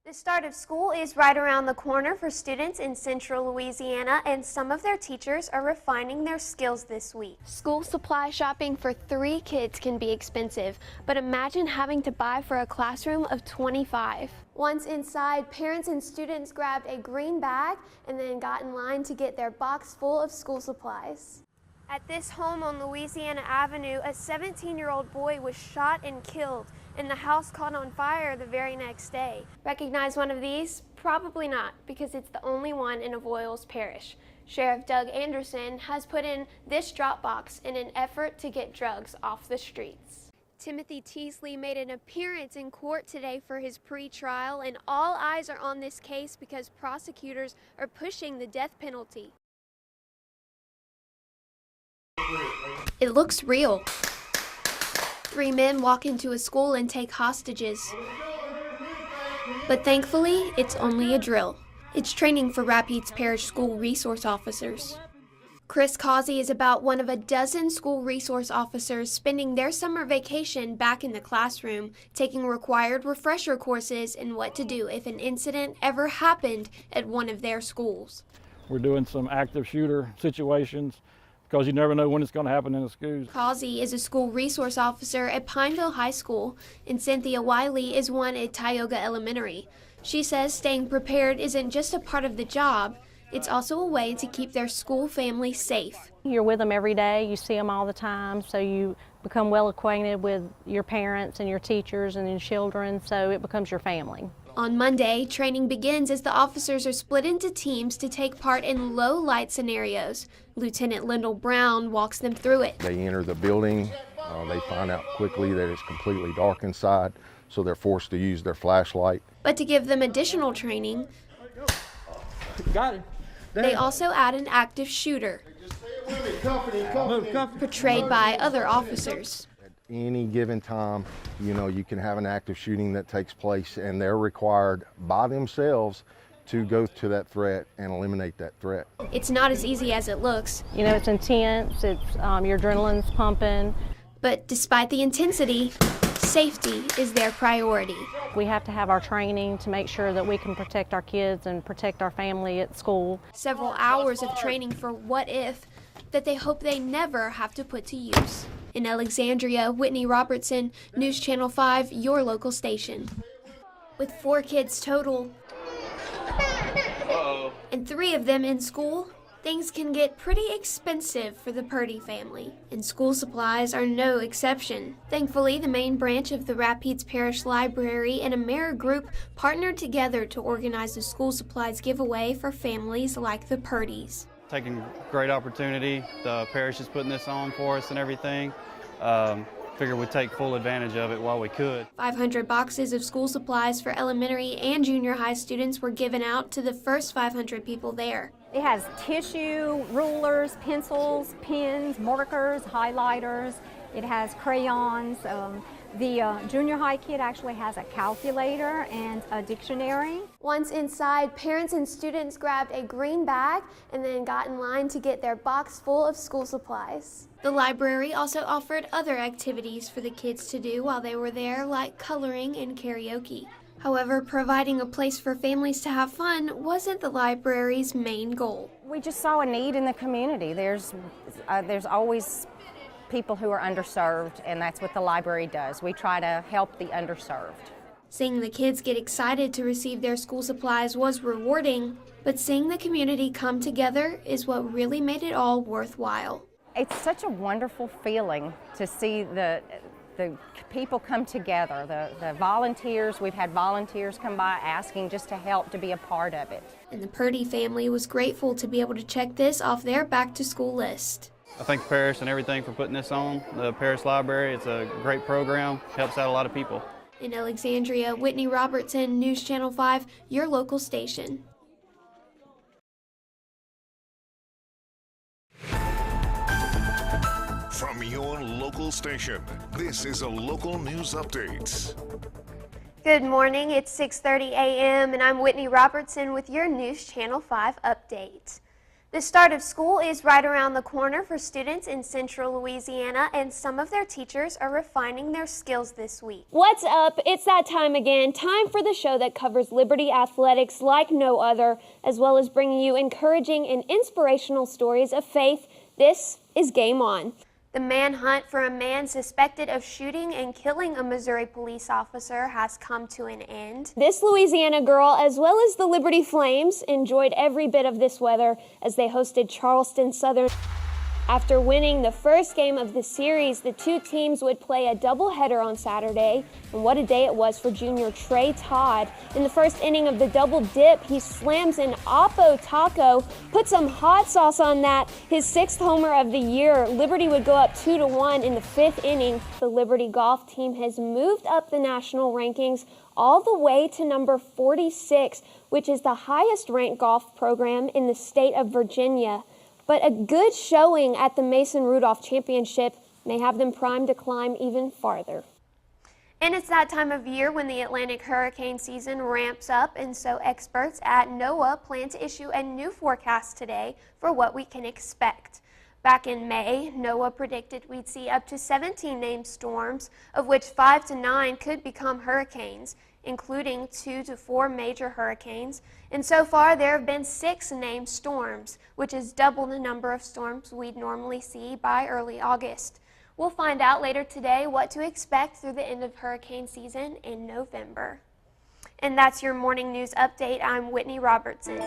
The start of school is right around the corner for students in central Louisiana, and some of their teachers are refining their skills this week. School supply shopping for 3 kids can be expensive, but imagine having to buy for a classroom of 25. Once inside, parents and students grabbed a green bag and then got in line to get their box full of school supplies. At this home on Louisiana Avenue, a 17-year-old boy was shot and killed, and the house caught on fire the very next day. Recognize one of these? Probably not, because it's the only one in Avoyelles Parish. Sheriff Doug Anderson has put in this drop box in an effort to get drugs off the streets. Timothy Teasley made an appearance in court today for his pre-trial, and all eyes are on this case because prosecutors are pushing the death penalty. It looks real. 3 men walk into a school and take hostages. But thankfully, it's only a drill. It's training for Rapides Parish School Resource Officers. Chris Causey is about one of a dozen school resource officers spending their summer vacation back in the classroom, taking required refresher courses in what to do if an incident ever happened at one of their schools. We're doing some active shooter situations, because you never know when it's going to happen in the schools. Causey is a school resource officer at Pineville High School, and Cynthia Wiley is one at Tioga Elementary. She says staying prepared isn't just a part of the job, it's also a way to keep their school family safe. You're with them every day, you see them all the time, so you become well acquainted with your parents and your teachers and your children, so it becomes your family. On Monday, training begins as the officers are split into teams to take part in low-light scenarios. Lieutenant Lyndall Brown walks them through it. They enter the building, they find out quickly that it's completely dark inside, so they're forced to use their flashlight. But to give them additional training, they also add an active shooter, portrayed by other officers. Any given time, you can have an active shooting that takes place, and they're required by themselves to go to that threat and eliminate that threat. It's not as easy as it looks. It's intense, your adrenaline's pumping. But despite the intensity, safety is their priority. We have to have our training to make sure that we can protect our kids and protect our family at school. Several hours of training for what if that they hope they never have to put to use. In Alexandria, Whitney Robertson, News Channel 5, your local station. With 4 kids total, and 3 of them in school, things can get pretty expensive for the Purdy family, and school supplies are no exception. Thankfully, the main branch of the Rapides Parish Library and AmeriGroup partnered together to organize a school supplies giveaway for families like the Purdys. Taking great opportunity. The parish is putting this on for us and everything. Figured we'd take full advantage of it while we could. 500 boxes of school supplies for elementary and junior high students were given out to the first 500 people there. It has tissue, rulers, pencils, pens, markers, highlighters. It has crayons. The junior high kid actually has a calculator and a dictionary. Once inside, parents and students grabbed a green bag and then got in line to get their box full of school supplies. The library also offered other activities for the kids to do while they were there, like coloring and karaoke. However, providing a place for families to have fun wasn't the library's main goal. We just saw a need in the community. There's always people who are underserved, and that's what the library does. We try to help the underserved. Seeing the kids get excited to receive their school supplies was rewarding, but seeing the community come together is what really made it all worthwhile. It's such a wonderful feeling to see the people come together, the volunteers. We've had volunteers come by asking just to help, to be a part of it. And the Purdy family was grateful to be able to check this off their back-to-school list. I thank the parish and everything for putting this on. The parish library, it's a great program, helps out a lot of people. In Alexandria, Whitney Robertson, News Channel 5, your local station. From your local station, this is a local news update. Good morning, it's 6:30 a.m. and I'm Whitney Robertson with your News Channel 5 update. The start of school is right around the corner for students in Central Louisiana, and some of their teachers are refining their skills this week. What's up? It's that time again. Time for the show that covers Liberty athletics like no other, as well as bringing you encouraging and inspirational stories of faith. This is Game On. The manhunt for a man suspected of shooting and killing a Missouri police officer has come to an end. This Louisiana girl, as well as the Liberty Flames, enjoyed every bit of this weather as they hosted Charleston Southern. After winning the first game of the series, the two teams would play a doubleheader on Saturday. And what a day it was for junior Trey Todd. In the first inning of the double dip, he slams an Oppo Taco, put some hot sauce on that, his 6th homer of the year. Liberty would go up 2-1 in the 5th inning. The Liberty golf team has moved up the national rankings all the way to number 46, which is the highest ranked golf program in the state of Virginia. But a good showing at the Mason Rudolph Championship may have them primed to climb even farther. And it's that time of year when the Atlantic hurricane season ramps up, and so experts at NOAA plan to issue a new forecast today for what we can expect. Back in May, NOAA predicted we'd see up to 17 named storms, of which 5 to 9 could become hurricanes, including 2 to 4 major hurricanes. And so far, there have been 6 named storms, which is double the number of storms we'd normally see by early August. We'll find out later today what to expect through the end of hurricane season in November. And that's your morning news update. I'm Whitney Robertson.